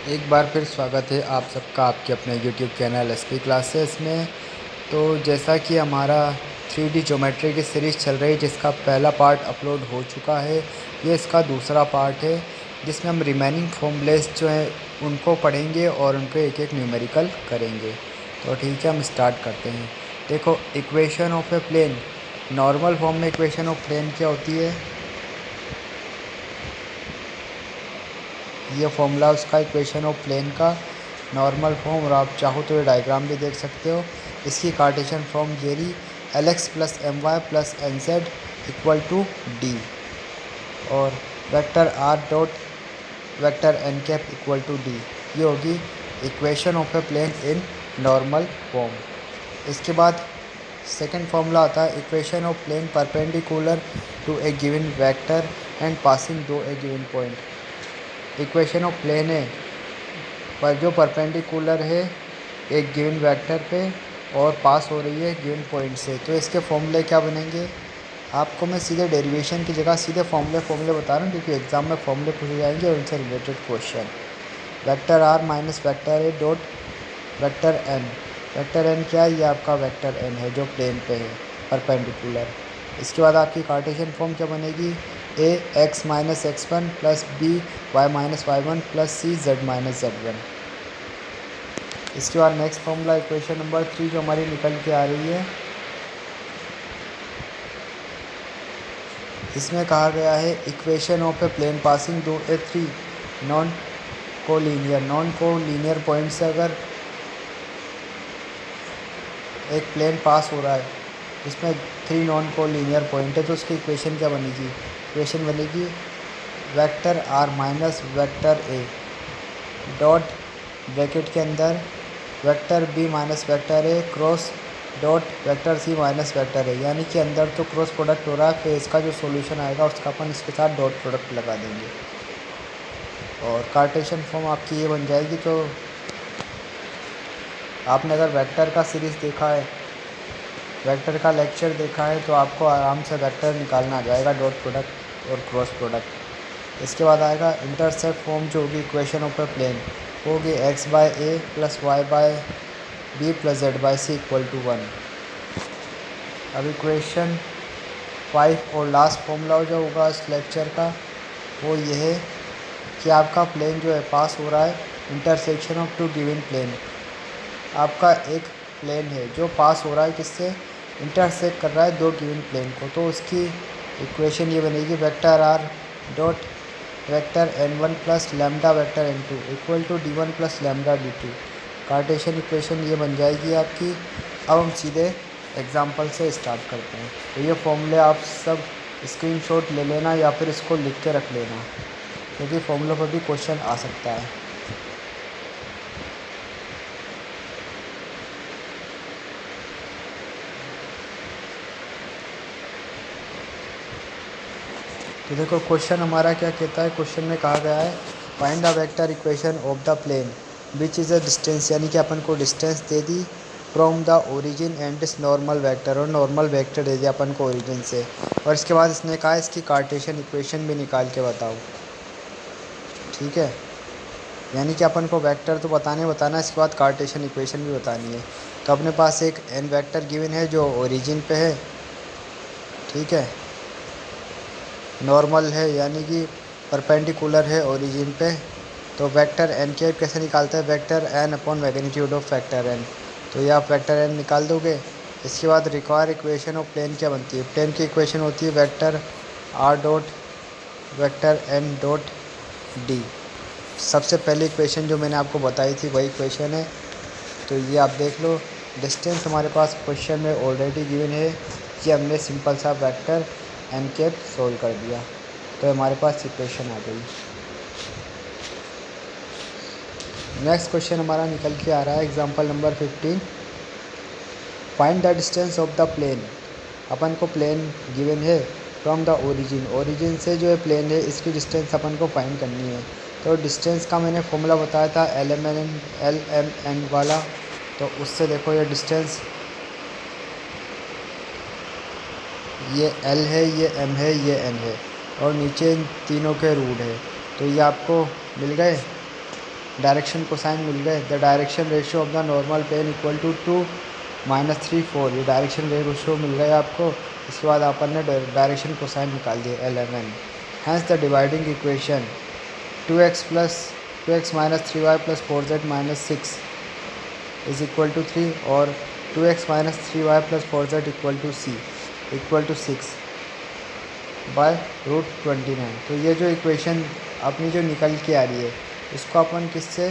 एक बार फिर स्वागत है आप सबका आपके अपने YouTube चैनल एसपी क्लासेस में। तो जैसा कि हमारा 3D ज्योमेट्री की सीरीज़ चल रही है जिसका पहला पार्ट अपलोड हो चुका है, ये इसका दूसरा पार्ट है जिसमें हम रिमेनिंग फॉर्मूलेस जो हैं उनको पढ़ेंगे और उनको एक एक न्यूमेरिकल करेंगे। तो ठीक है, हम स्टार्ट करते हैं। देखो, equation of a plane, normal form में इक्वेशन ऑफ प्लेन क्या होती है, ये फॉर्मूला उसका इक्वेशन ऑफ प्लेन का नॉर्मल फॉर्म, और आप चाहो तो ये डायग्राम भी देख सकते हो। इसकी कार्टेशियन फॉर्म ये रही, LX + My + NZ = D, और vector R dot vector n cap = D। ये होगी equation of a plane in normal form. इसके बाद सेकंड फॉर्मूला आता है equation of plane perpendicular to a given vector and passing through a given point. Equation of plane है पर जो perpendicular है एक गिवन वेक्टर पे और पास हो रही है गिवन पॉइंट से। तो इसके फॉर्मूले क्या बनेंगे, आपको मैं सीधे डेरिवेशन की जगह सीधे फॉर्मूले बता रहा हूँ क्योंकि एग्जाम में फॉर्मूले पूछे जाएंगे और उनसे related question. Vector R minus vector A dot vector N। Vector N क्या है, ये आपका वेक्टर N है जो प्लेन पे है परपेंडिकुलर। इसके बाद आपकी कार्टेशियन फॉर्म क्या बनेगी, A x minus x1 plus B y minus y1 plus C z minus z1। इसके बाद नेक्स्ट फॉर्मूला इक्वेशन नंबर 3 जो हमारी निकल के आ रही है, इसमें कहा गया है equation of a plane passing through a 3 non collinear point से अगर एक प्लेन पास हो रहा है जिसमें 3 नॉन कोलीनियर पॉइंट है, तो उसकी इक्वेशन क्या बनेगी, इक्वेशन बनेगी vector R minus vector A dot bracket के अंदर vector B minus vector A cross dot vector C minus vector A। यानी कि अंदर तो क्रॉस प्रोडक्ट हो रहा है, फिर इसका जो सॉल्यूशन आएगा उसका अपन इसके साथ डॉट प्रोडक्ट लगा देंगे और कार्टेशियन फॉर्म आपकी ये बन जाएगी। तो आपने अगर वेक्टर का सीरीज़ देखा है, वेक्टर का लेक्चर देखा है, तो आपको आराम से वेक्टर निकालना आ जाएगा, डॉट प्रोडक्ट और क्रॉस प्रोडक्ट। इसके बाद आएगा इंटरसेप्ट फॉर्म जो होगी इक्वेशन ऑफ ए प्लेन, होगी x/a plus y/b plus z/c = 1। अब इक्वेशन 5 और लास्ट फॉर्मूला जो होगा इस लेक्चर का वो ये है कि आपका प्लेन जो है पास हो रहा है intersection of two given plane. आपका एक प्लेन है जो पास हो रहा है किससे, इंटरसेक्ट कर रहा है दो गिवन प्लेन को। तो उसकी इक्वेशन ये बनेगी vector R dot vector n1 plus lambda vector n2 = d1 plus lambda d2। Cartesian equation ये बन जाएगी आपकी। अब हम सीधे एग्जांपल से स्टार्ट करते हैं। तो ये फॉर्मूले आप सब स्क्रीनशॉट ले लेना या फिर इसको लिख के रख लेना क्योंकि फॉर्मूलों पर भी क्वेश्चन आ सकता है। तो देखो क्वेश्चन हमारा क्या कहता है, क्वेश्चन में कहा गया है find the vector equation of the plane which is a distance, यानी कि अपन को डिस्टेंस दे दी फ्रॉम द ओरिजिन एंड इस नॉर्मल वेक्टर, और नॉर्मल वेक्टर दे दिया अपन को ओरिजिन से। और इसके बाद इसने कहा इसकी कार्टेशियन इक्वेशन भी निकाल के बताओ। ठीक है, यानी कि अपन को वेक्टर तो बताना है, इसके बाद कार्टेशियन इक्वेशन भी बतानी है। तो अपने पास एक n वेक्टर गिवन है जो ओरिजिन पे है, ठीक है, नॉर्मल है यानी कि परपेंडिकुलर है ओरिजिन पे। तो वेक्टर n के कैसे निकालते हैं, vector n upon magnitude of vector n। तो ये आप वेक्टर n निकाल दोगे। इसके बाद रिक्वायर इक्वेशन ऑफ प्लेन क्या बनती है, प्लेन की इक्वेशन होती है vector R dot vector n dot d। सबसे पहली इक्वेशन जो मैंने आपको बताई थी वही इक्वेशन है। तो ये आप देख लो, डिस्टेंस हमारे पास क्वेश्चन में ऑलरेडी गिवन है कि हमने सिंपल सा वेक्टर n कैप सोल्व कर दिया, तो हमारे पास इक्वेशन आ गई। नेक्स्ट क्वेश्चन हमारा निकल के आ रहा है example number 15, find the distance of the plane. अपन को प्लेन गिवन है फ्रॉम द ओरिजिन, ओरिजिन से जो है प्लेन है इसकी डिस्टेंस अपन को फाइंड करनी है। तो डिस्टेंस का मैंने फॉर्मूला बताया था LMN वाला, तो उससे देखो ये डिस्टेंस, ये L है, ये M है, ये N है और नीचे इन तीनों के रूट है। तो ये आपको मिल गए। डायरेक्शन कोसाइन मिल गए। The direction ratio of the normal plane equal to 2 -3 4, ये डायरेक्शन रेशियो मिल गए आपको। इसके बाद अपन ने डायरेक्शन कोसाइन निकाल दिए 11। Hence the dividing equation 2x minus 3y plus 4z minus 6 is equal to 3 और 2x minus 3y plus 4z equal to 6 by √29। तो ये जो इक्वेशन अपनी जो निकल के आ रही है इसको अपन किससे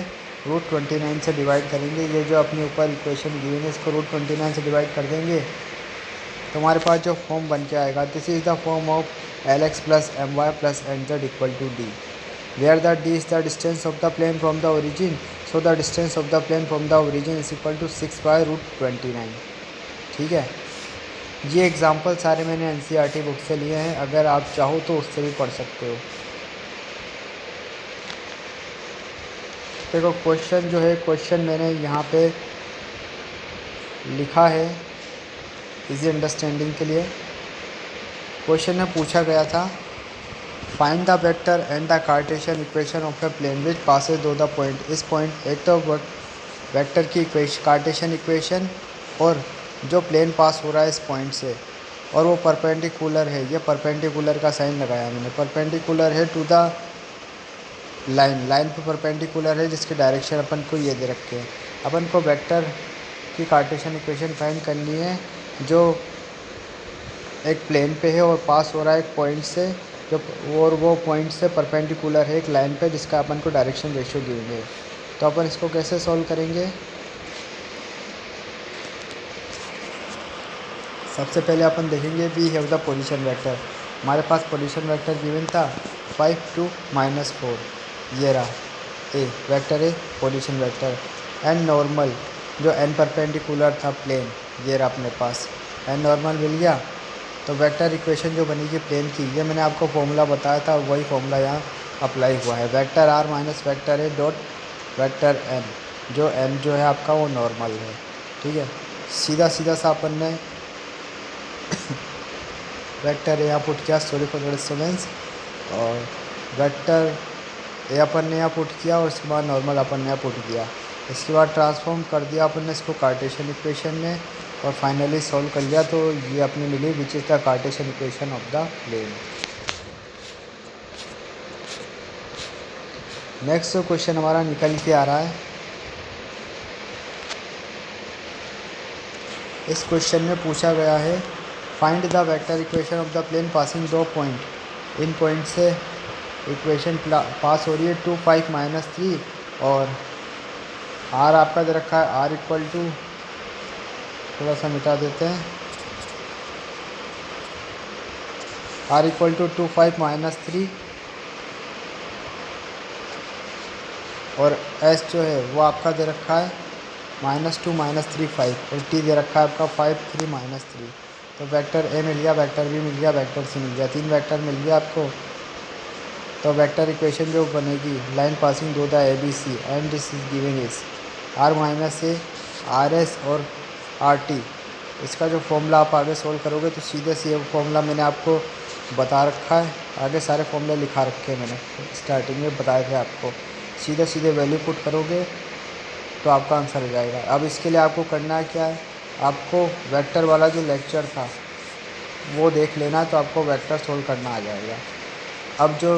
√29 से डिवाइड करेंगे। ये जो अपने ऊपर इक्वेशन गिवन है इसको √29 से डिवाइड कर देंगे तो हमारे पास जो फॉर्म बन के आएगा, this is the form of Lx plus My plus Nz equal to D, where the D is the distance of the plane from the origin, so the distance of the plane from the origin is equal to 6 by √29। ठीक है, ये example सारे मैंने NCERT book से लिए हैं, अगर आप चाहो तो उससे भी पढ़ सकते हो। देखो क्वेश्चन जो है, क्वेश्चन मैंने यहाँ पे लिखा है इजी अंडरस्टैंडिंग के लिए। क्वेश्चन में पूछा गया था find the vector and the Cartesian equation of a plane which passes through the point. इस पॉइंट एक तो वेक्टर की इक्वेशन कार्टेशियन इक्वेशन और जो प्लेन पास हो रहा है इस पॉइंट से, और वो परपेंडिकुलर है। ये परपेंडिकुलर का साइन लगाया मैंने, परपेंडिकुलर है टू द लाइन पे परपेंडिकुलर है, जिसकी डायरेक्शन अपन को ये दे रखे हैं। अपन को वेक्टर की कार्टेशियन इक्वेशन फाइंड करनी है जो एक प्लेन पे है और पास हो रहा है एक पॉइंट से, जो और वो पॉइंट से परपेंडिकुलर है एक लाइन पे जिसका अपन को डायरेक्शन रेशियो गिवन है। तो अपन इसको कैसे सॉल्व करेंगे। सबसे पहले अपन देखेंगे we have the position vector. हमारे पास पोजीशन वेक्टर गिवन था 5 2 -4, ये रहा ए वेक्टर है पोजीशन वेक्टर। एंड नॉर्मल जो एन परपेंडिकुलर था प्लेन, ये रहा अपने पास एन नॉर्मल मिल गया। तो वेक्टर इक्वेशन जो बनेगी प्लेन की, ये मैंने आपको फॉर्मूला बताया था, वही फॉर्मूला यहाँ अप्लाई हुआ है। Vector r minus vector a dot vector n, जो एन जो है आपका वो नॉर्मल है। ठीक है, सीधा सीधा सा अपन ने वेक्टर यहाँ पुट किया, सॉरी फॉर द डिस्टर्बेंस, और वेक्टर ए अपन ने यहाँ पुट किया और उसके बाद नॉर्मल अपन ने यहाँ पुट किया। इसके बाद ट्रांसफॉर्म कर दिया अपन ने इसको कार्टेशियन इक्वेशन में और फाइनली सॉल्व कर लिया। तो ये अपने मिली which is the Cartesian equation of the plane. Next question हमारा निकल के आ रहा है। इस क्वेश्चन में पूछा गया है find the vector equation of the plane passing through point. इन पॉइंट से इक्वेशन पास हो रही है 2 5 -3 और आर आपका दे रखा है आर इक्वल टू, थोड़ा सा मिटा देते हैं, आर इक्वल टू 2 5 -3 और एस जो है वो आपका दे रखा है -2 -3 5 और टी दे रखा है आपका 5 3 -3। तो वेक्टर ए मिल गया, वेक्टर बी मिल गया, वेक्टर सी मिल गया, 3 वेक्टर मिल गया आपको। तो वेक्टर इक्वेशन जो बनेगी line passing through the a b c and this is given is r minus a r s और आर टी। इसका जो फॉर्मूला आप आगे सोल्व करोगे तो सीधे से फॉर्मूला मैंने आपको बता रखा है, आगे सारे फॉर्मूले लिखा रखे हैं मैंने, स्टार्टिंग में बताए थे आपको। सीधे सीधे वैल्यू पुट करोगे तो आपका आंसर हो जाएगा। अब इसके लिए आपको करना क्या है, आपको वेक्टर वाला जो लेक्चर था वो देख लेना, तो आपको वेक्टर सोल्व करना आ जाएगा। अब जो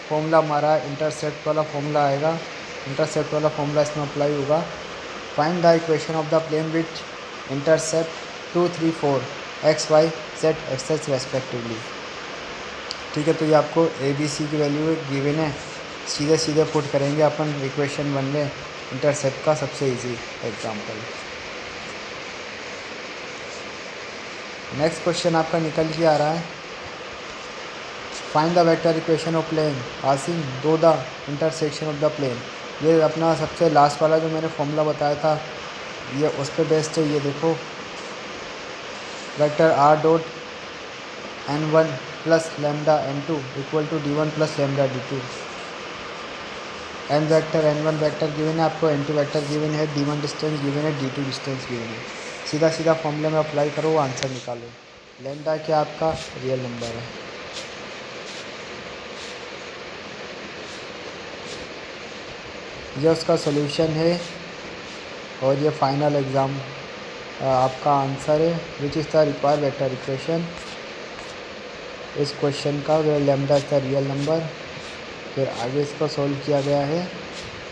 फॉर्मूला हमारा इंटरसेप्ट वाला फॉर्मूला आएगा, इंटरसेप्ट वाला फॉर्मूला इसमें अप्लाई होगा। Find the equation of the plane which intercept 2 3 4 x y z axes respectively. ठीक है, तो ये आपको ए बी सी की वैल्यू गिवन है, सीधे सीधे पुट करेंगे अपन इक्वेशन बन ले इंटरसेप्ट का सबसे इजी एग्जांपल। नेक्स्ट क्वेश्चन आपका निकल के आ रहा है find the vector equation of plane passing through the intersection of the plane. ये अपना सबसे लास्ट वाला जो मैंने फॉर्मूला बताया था ये उस पर बेस्ड है। ये देखो vector r dot n1 plus lambda n2 equal to d1 plus lambda d2। n vector n1 vector given है आपको, n2 वेक्टर गिवन है, d1 डिस्टेंस गिवन है, d2 डिस्टेंस गिवन है। सीधा सीधा फॉर्मूले में अप्लाई करो, आंसर निकालो। लैम्डा क्या आपका रियल नंबर है। ये उसका सॉल्यूशन है और ये फाइनल एग्ज़ाम आपका आंसर है। Which is the required vector equation, इस क्वेश्चन का where lambda is the real number. फिर आगे इसको सॉल्व किया गया है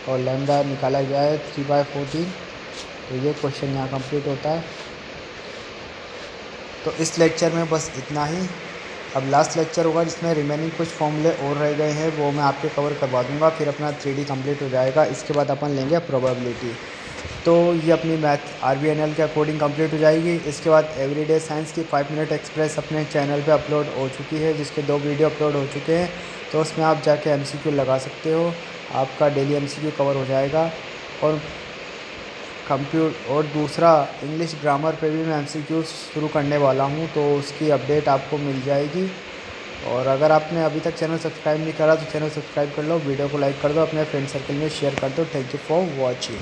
और लैम्डा निकाला गया है 3/14। तो ये क्वेश्चन यहाँ कंप्लीट होता है। तो इस लेक्चर में बस इतना ही। अब लास्ट लेक्चर होगा जिसमें रिमेनिंग कुछ फॉर्मूले और रह गए हैं, वो मैं आपके कवर करवा दूंगा। फिर अपना 3D कंप्लीट हो जाएगा। इसके बाद अपन लेंगे प्रोबेबिलिटी। तो ये अपनी मैथ RVNL के अकॉर्डिंग कंप्लीट हो जाएगी। इसके बाद एवरीडे साइंस की 5 मिनट एक्सप्रेस अपने चैनल पे अपलोड हो चुकी है, जिसके 2 वीडियो अपलोड हो चुके हैं। तो उसमें आप जाके MCQ लगा सकते हो, आपका डेली MCQ कवर हो जाएगा। और दूसरा इंग्लिश ग्रामर पे भी मैं MCQ शुरू करने वाला हूँ, तो उसकी अपडेट आपको मिल जाएगी। और अगर आपने अभी तक चैनल सब्सक्राइब नहीं करा तो चैनल सब्सक्राइब कर लो, वीडियो को लाइक कर दो, अपने फ्रेंड सर्कल में शेयर कर दो। Thank you for watching.